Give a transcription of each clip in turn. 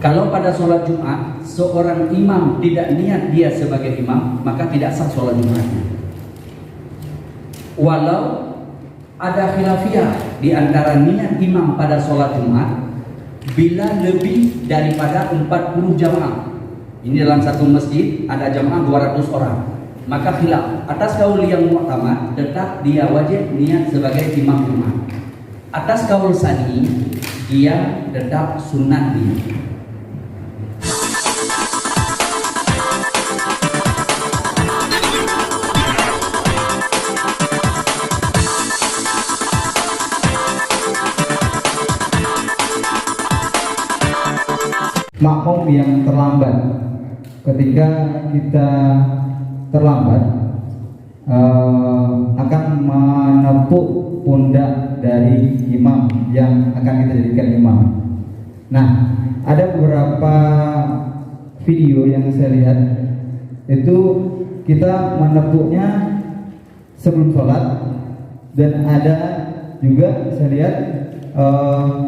Kalau pada sholat Jumat seorang imam tidak niat dia sebagai imam, maka tidak sah sholat Jumatnya. Walau ada khilafiyah di antara niat imam pada sholat Jumat bila lebih daripada 40 jamaah. Ini dalam satu masjid ada jamaah 200 orang. Maka khilaf. Atas kaul yang mu'tamad tetap dia wajib niat sebagai imam Jumat. Atas kaul sani dia tetap sunat niat. Makmum yang terlambat, ketika kita terlambat akan menepuk pundak dari imam yang akan kita jadikan imam. Nah, ada beberapa video yang saya lihat itu kita menepuknya sebelum sholat, dan ada juga saya lihat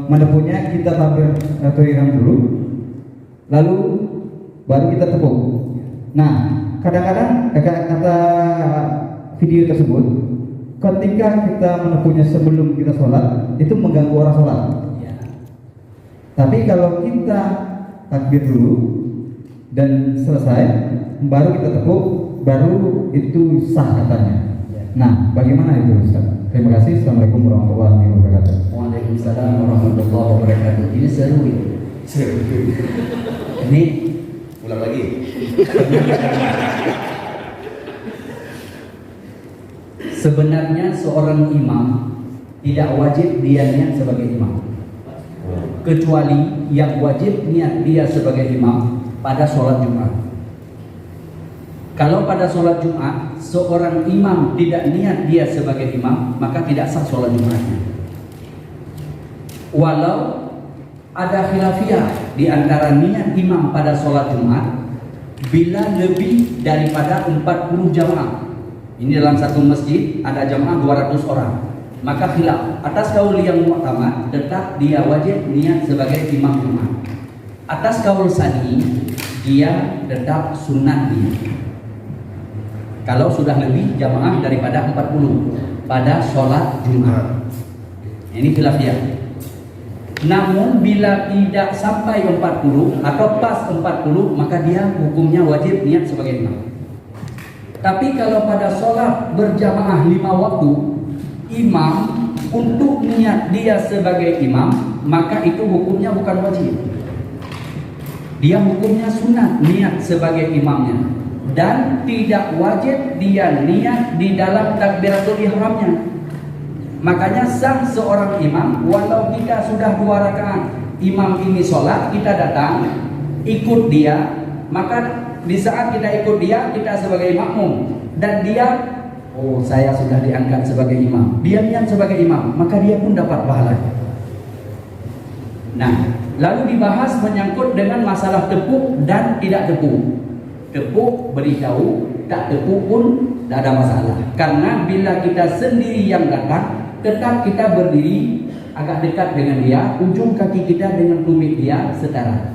menepuknya kita tampil teriram dulu, lalu baru kita tepuk. Nah, kadang-kadang kata video tersebut, ketika kita menepuknya sebelum kita sholat, itu mengganggu orang sholat. Tapi kalau kita takbir dulu dan selesai, baru kita tepuk, baru itu sah katanya. Nah, bagaimana itu Ustaz? Terima kasih. Assalamualaikum warahmatullahi wabarakatuh. Waalaikumsalam warahmatullahi wabarakatuh. Ini seru ya. Ini ulang lagi. Sebenarnya seorang imam tidak wajib dia niat sebagai imam, kecuali yang wajib niat dia sebagai imam pada sholat Jumat. Kalau pada sholat Jumat seorang imam tidak niat dia sebagai imam, maka tidak sah sholat Jumatnya. Walau ada khilafiyah di antara niat imam pada sholat Jumat bila lebih daripada 40 jamaah. Ini dalam satu masjid ada jamaah 200 orang. Maka khilaf. Atas kaul yang mu'tamad tetap dia wajib niat sebagai imam Jumat. Atas kaul sani dia tetap sunat niat. Kalau sudah lebih jamaah daripada 40 pada sholat Jumat. Ini khilafiyah. Namun bila tidak sampai 40 atau pas 40, maka dia hukumnya wajib niat sebagai imam. Tapi kalau pada sholat berjamaah 5 waktu, imam untuk niat dia sebagai imam, maka itu hukumnya bukan wajib. Dia hukumnya sunat niat sebagai imamnya, dan tidak wajib dia niat di dalam takbiratul ihramnya. Makanya sah seorang imam walau kita sudah 2 rakaat, imam ini sholat, kita datang ikut dia, maka di saat kita ikut dia, kita sebagai makmum, dan dia, oh saya sudah diangkat sebagai imam, dia niat sebagai imam, maka dia pun dapat pahala. Nah, lalu dibahas menyangkut dengan masalah tepuk dan tidak tepuk. Tepuk beritahu, tak tepuk pun tidak ada masalah. Karena bila kita sendiri yang datang, tetap kita berdiri agak dekat dengan dia, ujung kaki kita dengan tumit dia setara.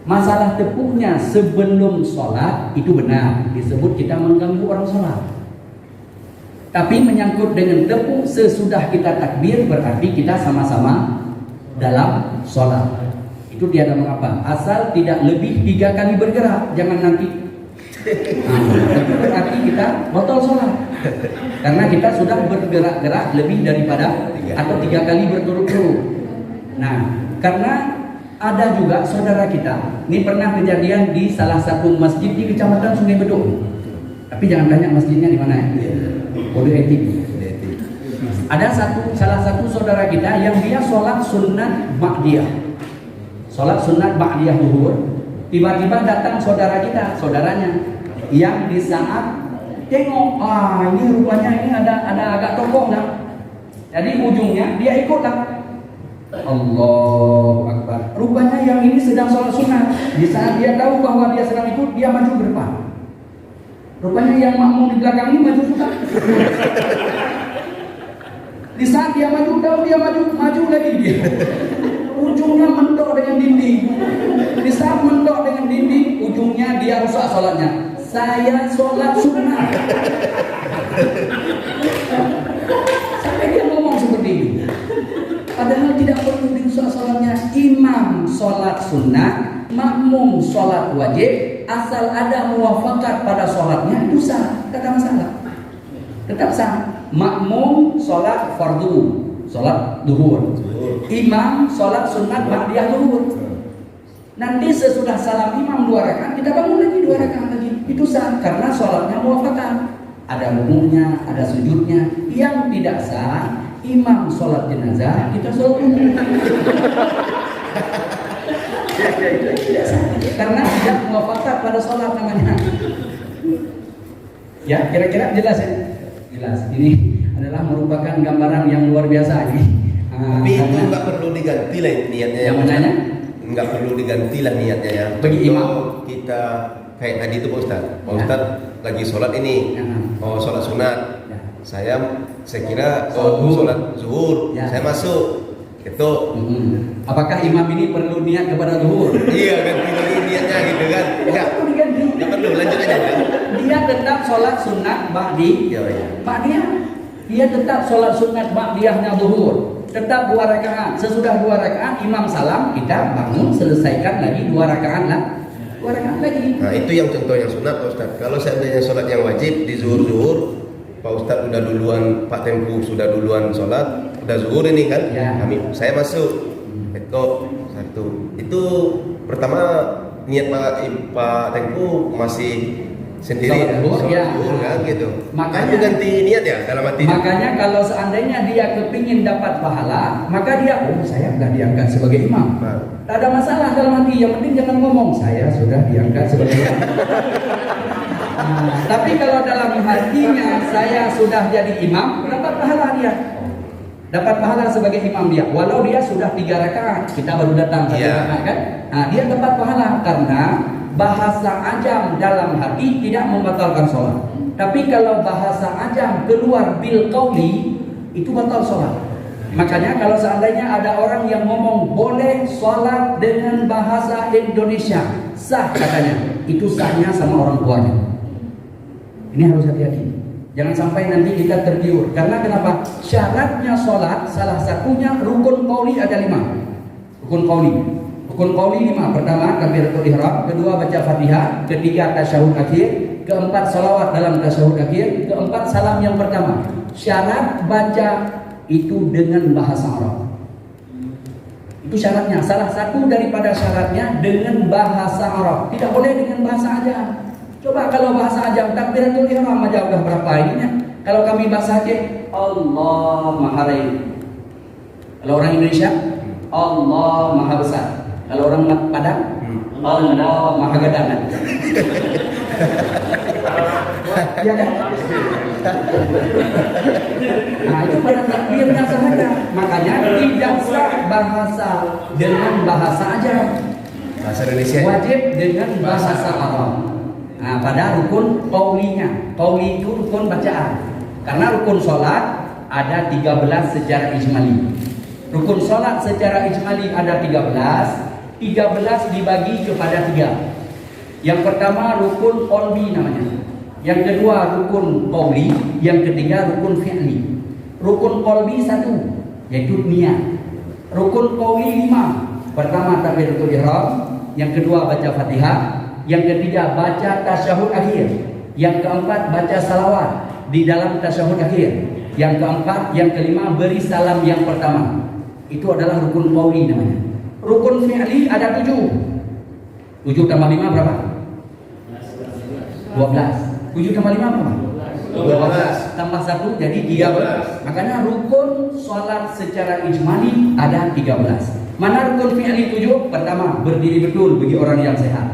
Masalah tepuknya sebelum sholat itu benar, disebut kita mengganggu orang sholat. Tapi menyangkut dengan tepuk sesudah kita takbir, berarti kita sama-sama dalam sholat. Itu tiada mengapa, asal tidak lebih 3 kali bergerak, jangan nanti itu berarti kita batal sholat, karena kita sudah bergerak-gerak lebih daripada atau 3 kali berturut-turut. Nah, karena ada juga saudara kita, ini pernah kejadian di salah satu masjid di Kecamatan Sungai Beduk. Tapi jangan tanya masjidnya di mana ya. Kode etik. Ada salah satu saudara kita yang dia sholat sunat ba'diyah. Sholat sunat ba'diyah zuhur. Tiba-tiba datang saudara kita, saudaranya, yang di saat tengok, ini rupanya ini ada agak tokong dah. Jadi ujungnya dia ikutlah. Allahu Akbar. Rupanya yang ini sedang sholat sunat. Di saat dia tahu bahwa dia sedang ikut, dia maju ke depan. Rupanya yang makmum di belakang ini maju juga. Di saat dia maju, tahu dia maju lagi dia. Ujungnya mentok dengan dinding. soal sholatnya? Saya sholat sunnah. Sampai dia ngomong seperti itu. Padahal tidak perlu di soal sholatnya. Imam sholat sunnah, makmum sholat wajib, asal ada muwafakat pada sholatnya itu sah, tidak masalah. Tetap sah. Makmum sholat fardu, sholat duhur. Imam sholat sunat ba'diyah duhur. Nanti sesudah salam imam 2 rakaat, kita bangun lagi 2 rakaat lagi. Itu sah karena sholatnya muwafakat. Ada rukuknya, ada sujudnya. Yang tidak sah, imam sholat jenazah, kita sholat umum. Tidak sah karena tidak muwafakat pada sholat namanya. Ya, kira-kira jelas ya? Jelas. Ini adalah merupakan gambaran yang luar biasa ini. Tapi itu nggak perlu diganti lah niatnya. Yang mananya? Nggak perlu diganti lah niatnya ya. Bagi imam kita kayak tadi itu Pak Ustad. Pak Ustad lagi sholat ini, sholat sunat. Ya. Saya kira sholat zuhur. Ya. Saya masuk. Itu. Apakah imam ini perlu niat kepada zuhur? Iya, ganti lagi niatnya gitu kan? Ya. Nggak perlu, lanjut aja. Dia tetap sholat sunat ba'di. Iya. Ba'diyah. Dia tetap sholat sunat ba'diyahnya zuhur. Tetap 2 rakaat. Sesudah 2 rakaat imam salam, kita bangun selesaikan lagi 2 rakaat lah. 2 rakaat lagi. Nah itu yang contoh yang sunat Pak Ustad. Kalau seandainya sholat yang wajib di zuhur, Pak Ustad udah duluan, Pak Tengku sudah duluan sholat, udah zuhur ini kan? Ya. Saya masuk. Itu pertama niat Pak Tengku masih sendiri zuhur, ya. Kan gitu. Makanya itu ganti niat ya dalam hati. Makanya kalau seandainya dia kepingin dapat pahala, maka dia saya sudah diangkat sebagai imam. Tak ada masalah dalam hati. Yang penting jangan ngomong saya sudah diangkat sebagai imam. Tapi kalau dalam hatinya saya sudah jadi imam, dapat pahala dia. Dapat pahala sebagai imam dia. Walau dia sudah 3 rakaat, kita baru datang 1 rakaat kan? Nah, dia dapat pahala karena bahasa ajam dalam hati tidak membatalkan sholat. Tapi kalau bahasa ajam keluar bil qauli, itu batal sholat. Makanya kalau seandainya ada orang yang ngomong boleh sholat dengan bahasa Indonesia, sah katanya, itu sahnya sama orang tuanya. Ini harus hati-hati. Jangan sampai nanti kita tergiur. Karena kenapa? Syaratnya sholat salah satunya rukun qauli ada 5. Rukun qauli. Rukun qauli 5. Pertama takbiratul ihram, kedua baca Fatihah, ketiga tasyahud akhir, keempat salawat dalam tasyahud akhir, keempat salam yang pertama. Syarat baca itu dengan bahasa Arab. Itu syaratnya. Salah satu daripada syaratnya dengan bahasa Arab. Tidak boleh dengan bahasa ajam. Coba kalau bahasa ajam takbiratul ihram aja udah berapa ininya. Kalau kami bahasa Aceh, Allah Maha Rai. Kalau orang Indonesia, Allah Maha Besar. Kalau orang Padang, Allah Maha Gadangan. Ya kan? Nah itu pada takbirnya saja. Makanya tidak sah bahasa dengan bahasa ajam. Bahasa Indonesia. Wajib dengan bahasa Arab. Nah, pada rukun qaulinya. Qauli itu rukun bacaan. Karena rukun sholat ada 13 secara ijmali. Rukun sholat secara ijmali ada 13 dibagi kepada 3. Yang pertama rukun qalbi namanya. Yang kedua rukun qauli, yang ketiga rukun fi'li. Rukun qalbi 1 yaitu niat. Rukun qauli 5. Pertama takbiratul ihram, yang kedua baca Fatihah, yang ketiga baca tasyahud akhir, yang keempat baca salawat di dalam tasyahud akhir, yang keempat, yang kelima beri salam yang pertama. Itu adalah rukun qauli namanya. Rukun fi'li ada 7. 7 tambah 5 berapa? 12. 7 tambah 5 berapa? 12 tambah 1 jadi 13. Makanya rukun sholat secara ijmali ada 13. Mana rukun fi'li 7? Pertama, berdiri betul bagi orang yang sehat.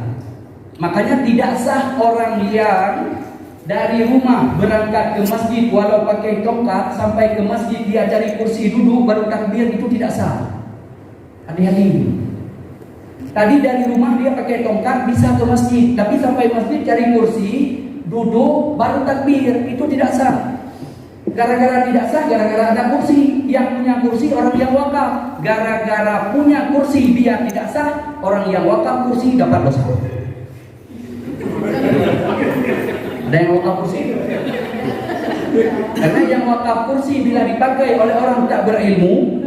Makanya tidak sah orang yang dari rumah berangkat ke masjid walau pakai tongkat sampai ke masjid dia cari kursi duduk baru takbir, itu tidak sah. Hati-hati. Tadi dari rumah dia pakai tongkat bisa ke masjid, tapi sampai masjid cari kursi duduk baru takbir, itu tidak sah. Gara-gara tidak sah, gara-gara ada kursi. Yang punya kursi orang yang wakaf. Gara-gara punya kursi dia tidak sah, orang yang wakaf kursi dapat dosa. Ada yang wakaf kursi? Karena yang wakaf kursi bila dipakai oleh orang tak berilmu,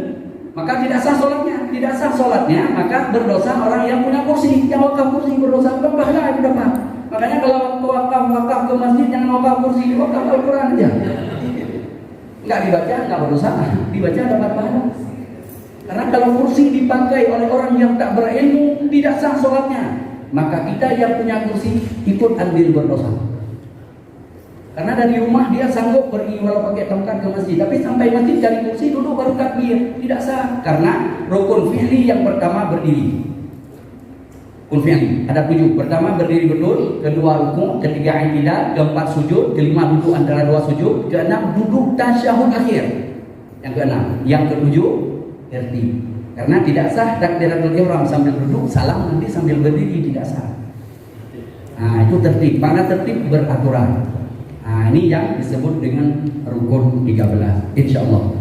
maka tidak sah sholatnya. Tidak sah sholatnya, maka berdosa orang yang punya kursi. Yang wakaf kursi berdosa berapa? Makanya kalau wakaf ke masjid jangan wakaf kursi, wakaf Al-Quran aja. Nggak dibaca, nggak berdosa. Dibaca dapat pahala. Karena kalau kursi dipakai oleh orang yang tak berilmu, tidak sah sholatnya. Maka kita yang punya kursi ikut andil berdosa. Karena dari rumah dia sanggup pergi walau pakai tongkat ke masjid, tapi sampai masjid cari kursi duduk baru takbir, tidak sah. Karena rukun fi'li yang pertama berdiri. Rukun fi'li ada 7. Pertama berdiri betul, kedua rukuk, ketiga i'tidal, keempat sujud, kelima duduk antara dua sujud, keenam duduk tasyahud akhir. Yang keenam, yang ketujuh tertib. Karena tidak sah takbiratul ihram sambil duduk, salam nanti sambil berdiri, tidak sah. Nah, itu tertib. Karena tertib beraturan. Nah, ini yang disebut dengan rukun 13, insyaallah.